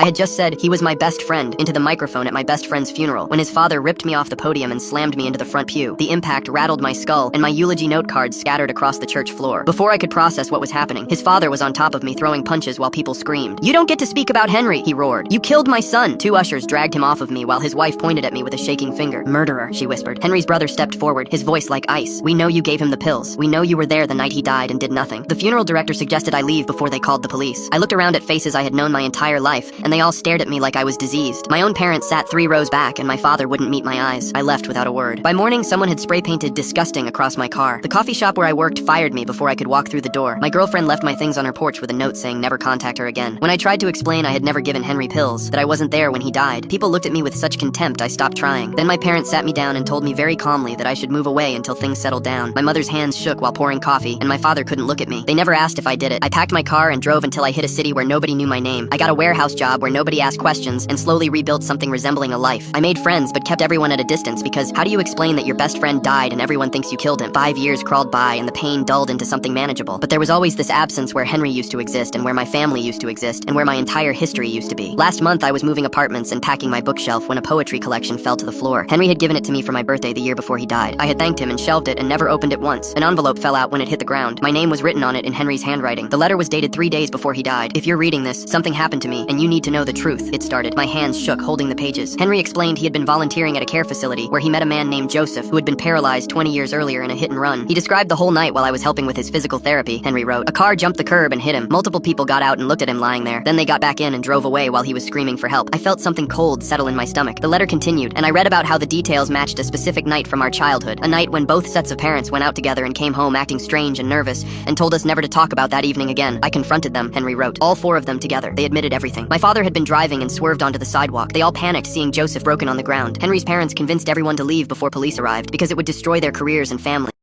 I had just said he was my best friend into the microphone at my best friend's funeral when his father ripped me off the podium and slammed me into the front pew. The impact rattled my skull, and my eulogy note cards scattered across the church floor. Before I could process what was happening, his father was on top of me throwing punches while people screamed. "You don't get to speak about Henry," he roared. "You killed my son." Two ushers dragged him off of me while his wife pointed at me with a shaking finger. "Murderer," she whispered. Henry's brother stepped forward, his voice like ice. "We know you gave him the pills. We know you were there the night he died and did nothing." The funeral director suggested I leave before they called the police. I looked around at faces I had known my entire life, and they all stared at me like I was diseased. My own parents sat 3 rows back, and my father wouldn't meet my eyes. I left without a word. By morning, someone had spray painted "disgusting" across my car. The coffee shop where I worked fired me before I could walk through the door. My girlfriend left my things on her porch with a note saying never contact her again. When I tried to explain I had never given Henry pills, that I wasn't there when he died, people looked at me with such contempt I stopped trying. Then my parents sat me down and told me very calmly that I should move away until things settled down. My mother's hands shook while pouring coffee, and my father couldn't look at me. They never asked if I did it. I packed my car and drove until I hit a city where nobody knew my name. I got a warehouse job where nobody asked questions and slowly rebuilt something resembling a life. I made friends but kept everyone at a distance because how do you explain that your best friend died and everyone thinks you killed him? 5 years crawled by and the pain dulled into something manageable. But there was always this absence where Henry used to exist and where my family used to exist and where my entire history used to be. Last month I was moving apartments and packing my bookshelf when a poetry collection fell to the floor. Henry had given it to me for my birthday the year before he died. I had thanked him and shelved it and never opened it once. An envelope fell out when it hit the ground. My name was written on it in Henry's handwriting. The letter was dated 3 days before he died. "If you're reading this, something happened to me and you need to know the truth," it started. My hands shook holding the pages. Henry explained he had been volunteering at a care facility where he met a man named Joseph who had been paralyzed 20 years earlier in a hit and run. He described the whole night while I was helping with his physical therapy. Henry wrote, "A car jumped the curb and hit him. Multiple people got out and looked at him lying there. Then they got back in and drove away while he was screaming for help. I felt something cold settle in my stomach." The letter continued, and I read about how the details matched a specific night from our childhood, a night when both sets of parents went out together and came home acting strange and nervous, and told us never to talk about that evening again. "I confronted them," Henry wrote. "All 4 of them together. They admitted everything. My father had been driving and swerved onto the sidewalk. They all panicked seeing Joseph broken on the ground. Henry's parents convinced everyone to leave before police arrived because it would destroy their careers and family.